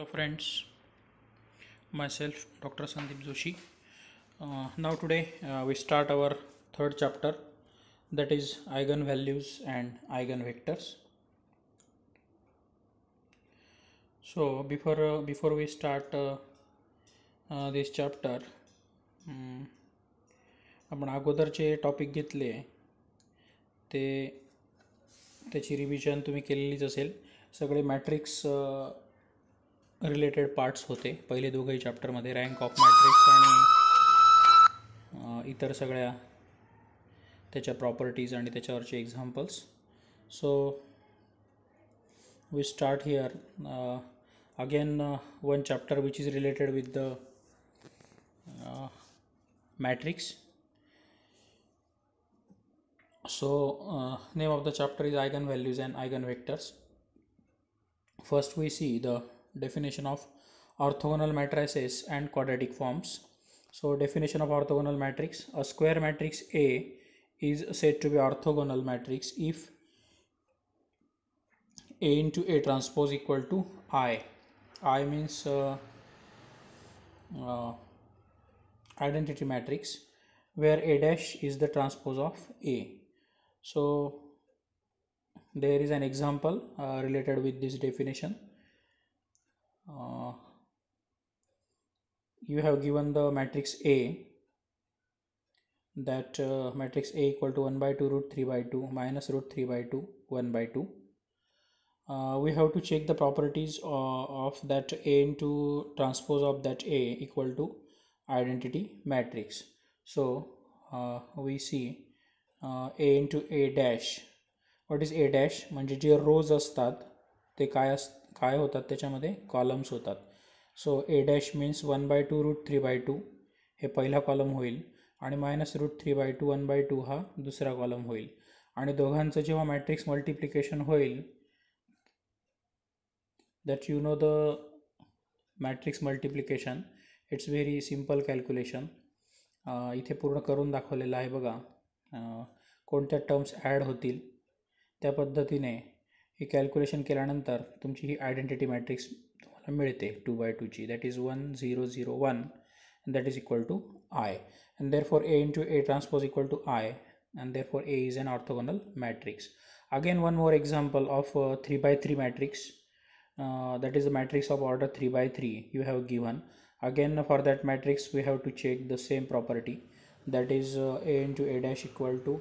Hello friends, myself Dr. Sandeep Joshi. Now today we start our third chapter, that is eigenvalues and eigenvectors. So before we start this chapter, आपण अगोदरचे topic घेतले ते त्याची revision तुम्ही केलेलीच असेल. सगळे matrix related parts होते पहिले दोघंही चॅप्टरमध्ये, रँक ऑफ मॅट्रिक्स आणि इतर सगळ्या त्याच्या प्रॉपर्टीज आणि त्याच्यावरचे examples. So we start here again one chapter which is related with the matrix. So name of the chapter is eigenvalues and eigenvectors. First we see the definition of orthogonal matrices and quadratic forms. So definition of orthogonal matrix: a square matrix A is said to be orthogonal matrix if A into A transpose equal to I. I means identity matrix where A dash is the transpose of A. So there is an example related with this definition. You have given the matrix A, that matrix A equal to 1 by 2 root 3 by 2 minus root 3 by 2 1 by 2. We have to check the properties of that A into transpose of that A equal to identity matrix. So we see A into A dash. What is A dash? म्हणजे जे रोज असतात ते काय होतात, त्याच्यामध्ये columns होतात. सो A dash means 1 by 2 root 3 by 2 हे पहिला column होईल आणि मायनस रूट 3 by 2 1 by 2 हा दुसरा कॉलम होईल. आणि दोघांचं जेव्हा मॅट्रिक्स मल्टिप्लिकेशन होईल, that you know the matrix multiplication, it's very simple calculation. इथे पूर्ण करून दाखवलेलं आहे बघा. कोणत्या टर्म्स ॲड होतील त्या पद्धतीने ही कॅल्क्युलेशन केल्यानंतर तुमची ही आयडेंटिटी मॅट्रिक्स तुम्हाला मिळते 2 by 2 ची, that is 1 0 0 1 that is equal to I, and therefore A into A transpose equal to I, and therefore A is an orthogonal matrix. Again one more example of 3 by 3 matrix, that is the matrix of order 3 by 3 you have given. Again for that matrix we have to check the same property, that is A into A dash equal to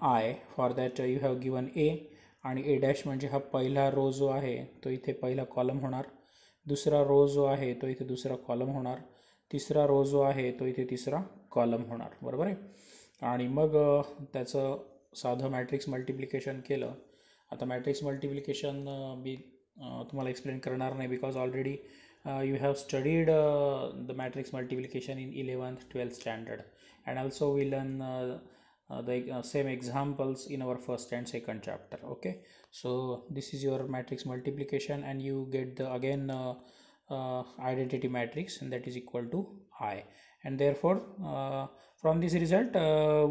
I. For that you have given A, आणि A dash म्हणजे हा पहिला रो जो आहे तो इथे पहिला column होणार, दुसरा रो जो आहे तो इथे दुसरा कॉलम होणार, तिसरा रो जो आहे तो इथे तिसरा कॉलम होणार, बरोबर आहे. आणि मग त्याचं साधं मॅट्रिक्स मल्टिप्लिकेशन केलं. आता मॅट्रिक्स मल्टिप्लिकेशन मी तुम्हाला एक्सप्लेन करणार नाही, because already you have studied the matrix multiplication in 11th 12th standard, and also we learn the same examples in our first and second chapter. Okay, so this is your matrix multiplication and you get the again identity matrix, and that is equal to I, and therefore from this result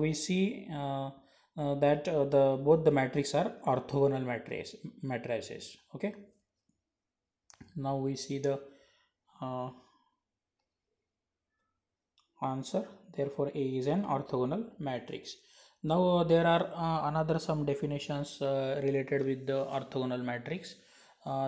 we see that both the matrices are orthogonal matrices. Okay, now we see the answer. Therefore A is an orthogonal matrix. Now there are another some definitions related with the orthogonal matrix,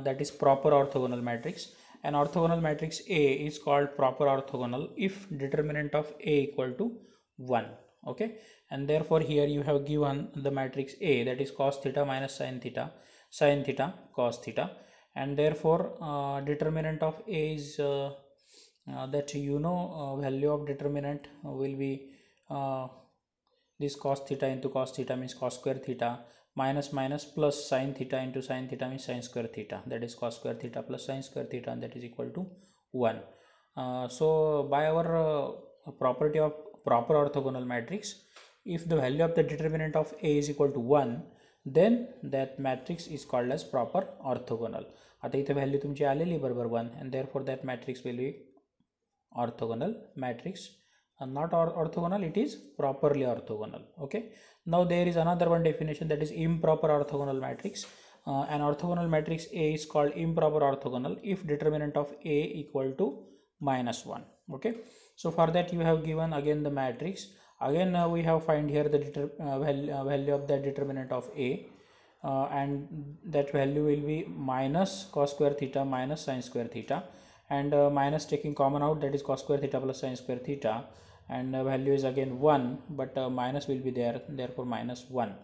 that is proper orthogonal matrix. An orthogonal matrix A is called proper orthogonal if determinant of A equal to 1. Okay, and therefore here you have given the matrix A, that is cos theta minus sin theta cos theta, and therefore determinant of A is that you know value of determinant will be this cos theta into cos theta means cos square theta, minus minus plus sin theta into sin theta means sin square theta, that is cos square theta plus sin square theta, and that is equal to 1. So by our property of proper orthogonal matrix, if the value of the determinant of A is equal to 1, then that matrix is called as proper orthogonal. आता इथे value तुमची आलेली बरोबर 1, and therefore that matrix will be orthogonal matrix. Not orthogonal, it is properly orthogonal. Okay, now there is another one definition, that is improper orthogonal matrix. an orthogonal matrix A is called improper orthogonal if determinant of A equal to -1. Okay, so for that you have given again the matrix. Again we have find here the value of the determinant of A, and that value will be minus cos square theta minus sin square theta, and minus taking common out, that is cos square theta plus sin square theta, and value is again 1, but minus will be there, therefore -1.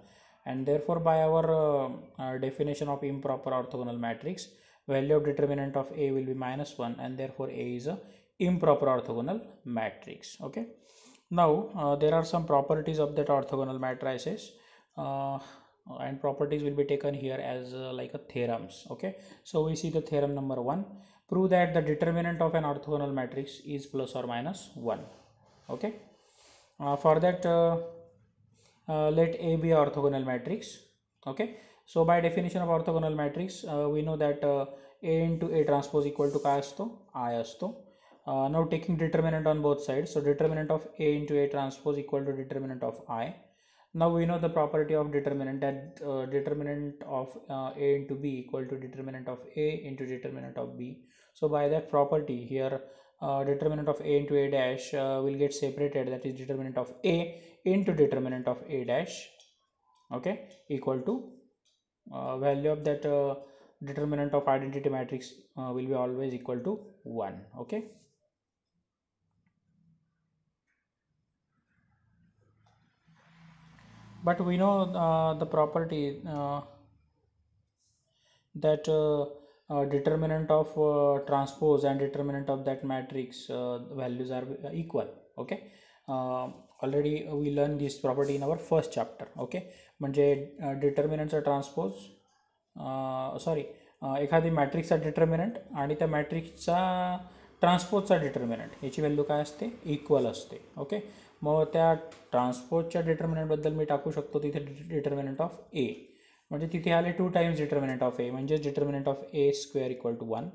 And therefore by our definition of improper orthogonal matrix, value of determinant of A will be -1, and therefore A is a improper orthogonal matrix. Okay, now there are some properties of that orthogonal matrices, and properties will be taken here as like a theorems. Okay, so we see the theorem number 1: prove that the determinant of an orthogonal matrix is plus or minus 1. Okay, for that let A be an orthogonal matrix. Okay, so by definition of orthogonal matrix we know that A into A transpose equal to काय असतो, I असतो. Now taking determinant on both sides, so determinant of A into A transpose equal to determinant of I. Now we know the property of determinant, that determinant of A into B equal to determinant of A into determinant of B. So by that property here, determinant of A into A dash will get separated, that is determinant of A into determinant of A dash, okay, equal to value of that determinant of identity matrix will be always equal to 1. Okay, but we know the property that determinant of transpose and determinant of that matrix values are equal. Okay, already we learned this property in our first chapter. Okay, म्हणजे determinantचा transpose sorry एखादी मॅट्रिक्सचा determinant आणि त्या मॅट्रिक्सचा ट्रान्सपोजचा determinant याची value काय असते, equal असते. ओके, मग त्या ट्रान्सपोजच्या डिटर्मिनंटबद्दल मी टाकू शकतो तिथे डिटर्मिनंट ऑफ ए, म्हणजे तिथे आले 2 टाइम्स डिटर्मिनंट ऑफ ए, म्हणजे determinant of A square equal to 1,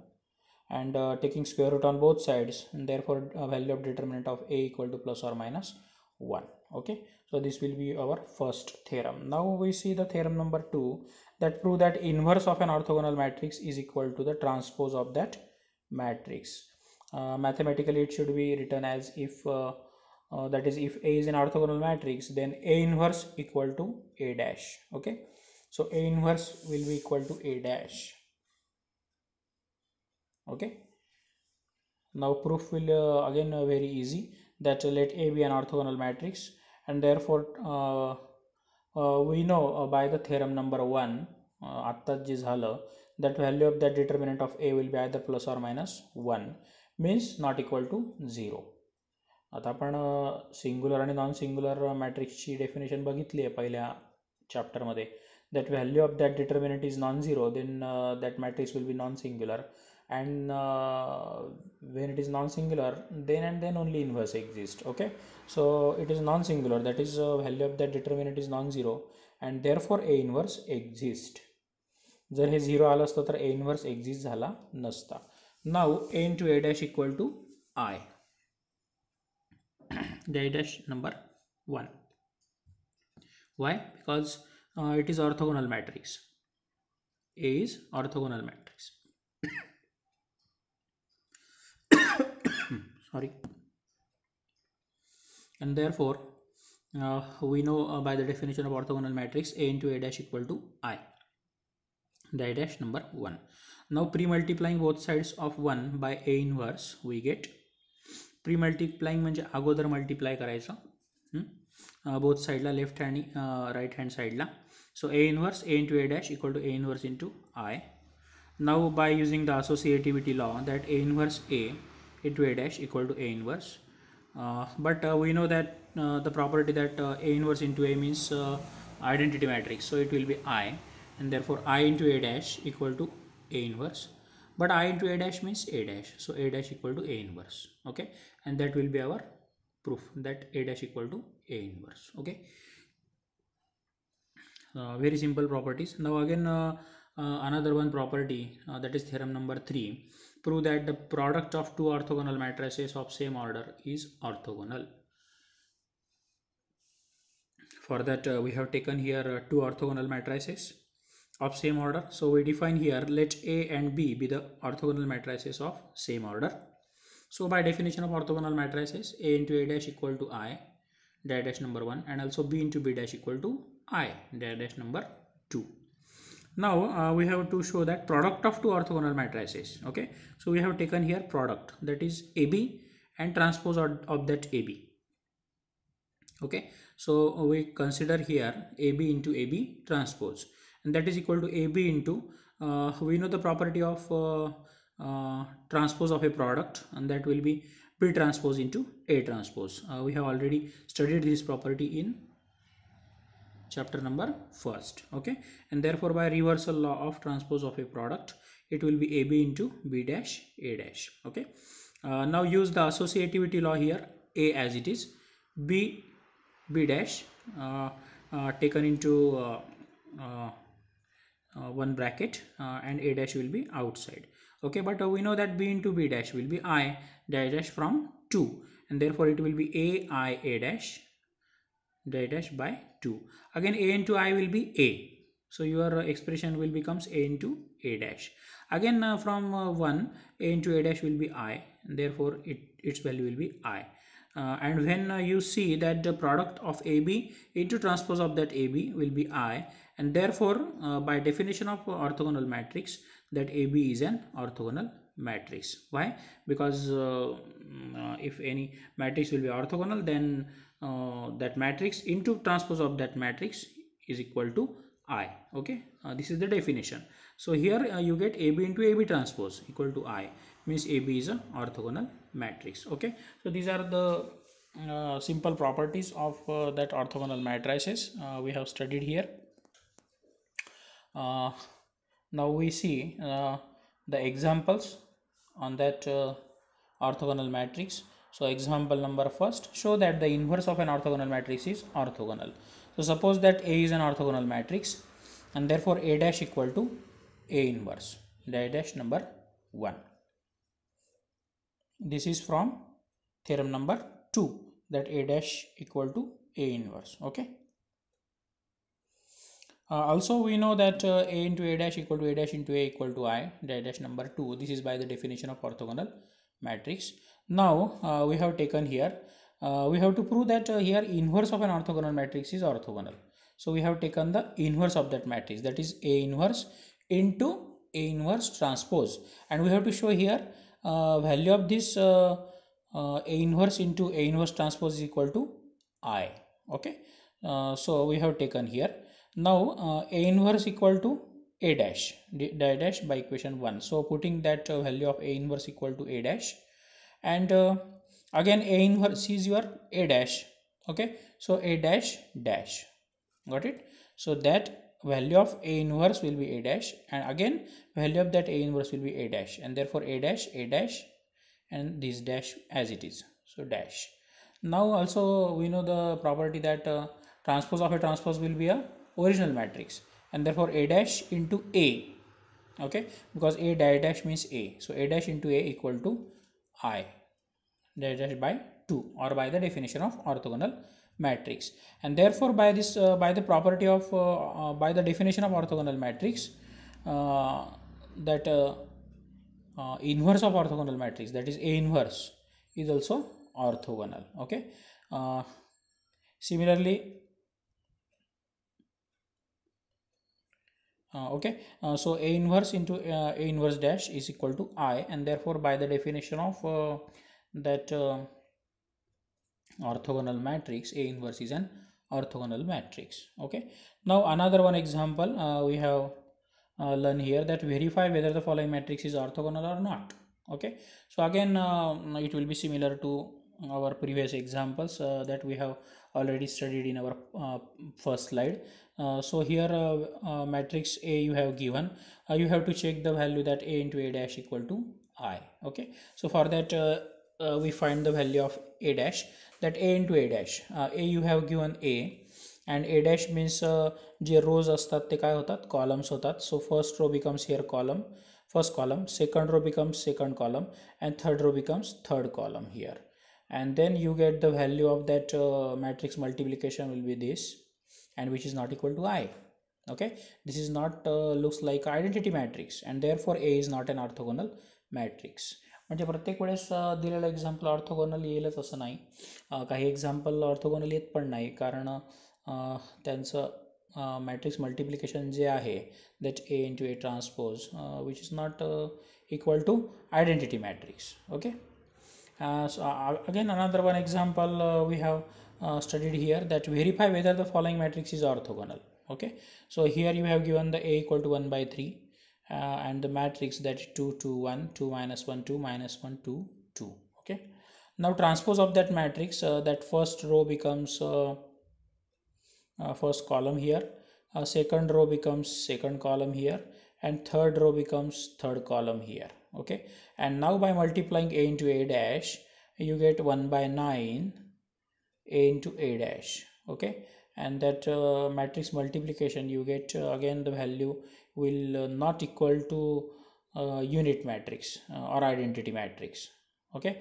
and taking square root on both sides, and therefore value of determinant of A equal to plus or minus 1. Okay, so this will be our first theorem. Now we see the theorem number 2, that prove that inverse of an orthogonal matrix is equal to the transpose of that matrix. Mathematically it should be written as if that is, if A is an orthogonal matrix, then A inverse equal to A dash. Okay, so A inverse will be equal to A dash. Okay, now proof will again very easy, that let A be an orthogonal matrix, and therefore we know by the theorem number 1 आत्ताच जे झालं, that value of that determinant of A will be either plus or minus 1, means not equal to 0. आता आपण singular आणि non singular मॅट्रिक्सची definition बघितली आहे पहिल्या चॅप्टरमध्ये, that value of that determinant is non-zero, then that matrix will be non-singular, and when it is non-singular, then and then only inverse exists. Okay, so it is non-singular, that is value of that determinant is non-zero, and therefore A inverse exist. जर हे 0 आलं असतं तर A inverse exist झाला नसता. Now A into A dash equal to I, the A dash number 1. Why? Because it is orthogonal matrix. A is orthogonal matrix. Sorry, and therefore we know by the definition of orthogonal matrix A into A dash equal to I, the A dash number 1. Now pre-multiplying both sides of 1 by A inverse we get, pre-multiplying म्हणजे अगोदर multiply करायचं both साईडला, left आणि right hand साईडला. So A inverse A into A dash equal to A inverse into I. Now by using the associativity law, that A inverse A into A dash equal to A inverse, but we know that the property that A inverse into A means identity matrix, so it will be I, and therefore I into A dash equal to A inverse, but I into A dash means A dash, so A dash equal to A inverse. Okay, and that will be our proof, that A dash equal to A inverse. Okay, very simple properties. Now again another one property, that is theorem number 3, prove that the product of two orthogonal matrices of same order is orthogonal. For that we have taken here two orthogonal matrices, of same order. So we define here, let A and B be the orthogonal matrices of same order. So by definition of orthogonal matrices, A into A dash equal to I dash number 1, and also B into B dash equal to I dash number 2. Now we have to show that product of two orthogonal matrices. Okay, so we have taken here product, that is AB and transpose of that AB. Okay, so we consider here AB into AB transpose, and that is equal to AB into we know the property of transpose of a product, and that will be B transpose into A transpose. We have already studied this property in chapter number 1st. Okay, and therefore by reversal law of transpose of a product, it will be AB into B dash A dash. Okay, now use the associativity law here, A as it is, B dash taken into one bracket, and A dash will be outside. Okay, but we know that B into B dash will be I dash from 2, and therefore it will be A dash by 2. Again A into I will be A, so your expression will becomes A into A dash. Again from 1, A into A dash will be I, and therefore its value will be I. And when you see that the product of AB into transpose of that AB will be I, and therefore by definition of orthogonal matrix, that AB is an orthogonal matrix. Why? Because if any matrix will be orthogonal, then that matrix into transpose of that matrix is equal to I. Okay, this is the definition. So here you get AB into AB transpose equal to I, means AB is a orthogonal matrix. Okay, so these are the simple properties of that orthogonal matrices we have studied here. Now we see the examples on that orthogonal matrix. So example number first, show that the inverse of an orthogonal matrix is orthogonal. So suppose that A is an orthogonal matrix, and therefore A dash equal to A inverse dash number 1. This is from theorem number 2, that A dash equal to A inverse. Okay. Also we know that A into A dash equal to A dash into A equal to I dash number 2. This is by the definition of orthogonal matrix. Now we have taken here, we have to prove that here inverse of an orthogonal matrix is orthogonal. So we have taken the inverse of that matrix, that is A inverse into A inverse transpose, and we have to show here value of this A inverse into A inverse transpose is equal to I. Okay, so we have taken here. Now A inverse equal to A dash dash by equation 1. So putting that value of A inverse equal to A dash, and again A inverse is your A dash. Okay, so A dash dash, got it? So that value of A inverse will be A dash, and again value of that A inverse will be A dash, and therefore A dash, and this dash as it is, so dash. Now also we know the property that transpose of a transpose will be a original matrix, and therefore A dash into A. Okay, because A dash means A, so A dash into A equal to I dash by 2, or by the definition of orthogonal matrix. And therefore by this by the property of by the definition of orthogonal matrix, that inverse of orthogonal matrix, that is A inverse, is also orthogonal. Okay, similarly so A inverse into A inverse dash is equal to I, and therefore by the definition of that orthogonal matrix, A inverse is an orthogonal matrix. Okay, now another one example we have learned here, that verify whether the following matrix is orthogonal or not. Okay, so again it will be similar to our previous examples that we have already studied in our first slide. So here matrix A you have given, you have to check the value that A into A dash equal to I. Okay, so for that we find the value of A dash, that A into A dash, A you have given A, and A dash means J rows असतात ते काय होतात, columns होतात. So first row becomes here column, first column, second row becomes second column, and third row becomes third column here. And then you get the value of that matrix multiplication will be this, and which is not equal to I. Okay, this is not looks like identity matrix, and therefore A is not an orthogonal matrix. म्हणजे प्रत्येक वेळेस दिलेलं example orthogonal येईलच असं नाही. काही example orthogonal येत पण नाही, कारण त्यांचं मॅट्रिक्स मल्टिप्लिकेशन जे आहे that A into A transpose which is not equal to identity matrix. Okay, so again another one example we have studied here, that verify whether the following matrix is orthogonal. Okay, so here you have given the A equal to 1 by 3 and the matrix that is 2 2 1 2 minus 1 2 minus 1 2 2. Okay, now transpose of that matrix, that first row becomes first column here, second row becomes second column here, and third row becomes third column here. Okay, and now by multiplying A into A dash, you get 1 by 9 A into A dash. Okay, and that matrix multiplication you get again the value will not equal to unit matrix or identity matrix. Okay,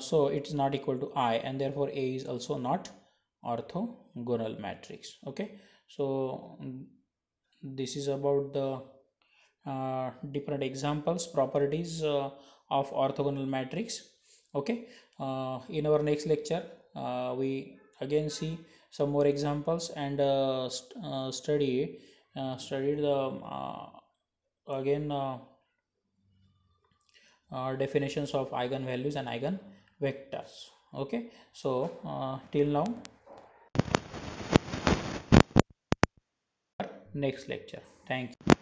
so it is not equal to I, and therefore A is also not orthogonal matrix. Okay, so this is about the different examples, properties of orthogonal matrix. Okay, in our next lecture we again see some more examples and studied the again definitions of eigenvalues and eigenvectors. Okay, so till now, next lecture. Thank you.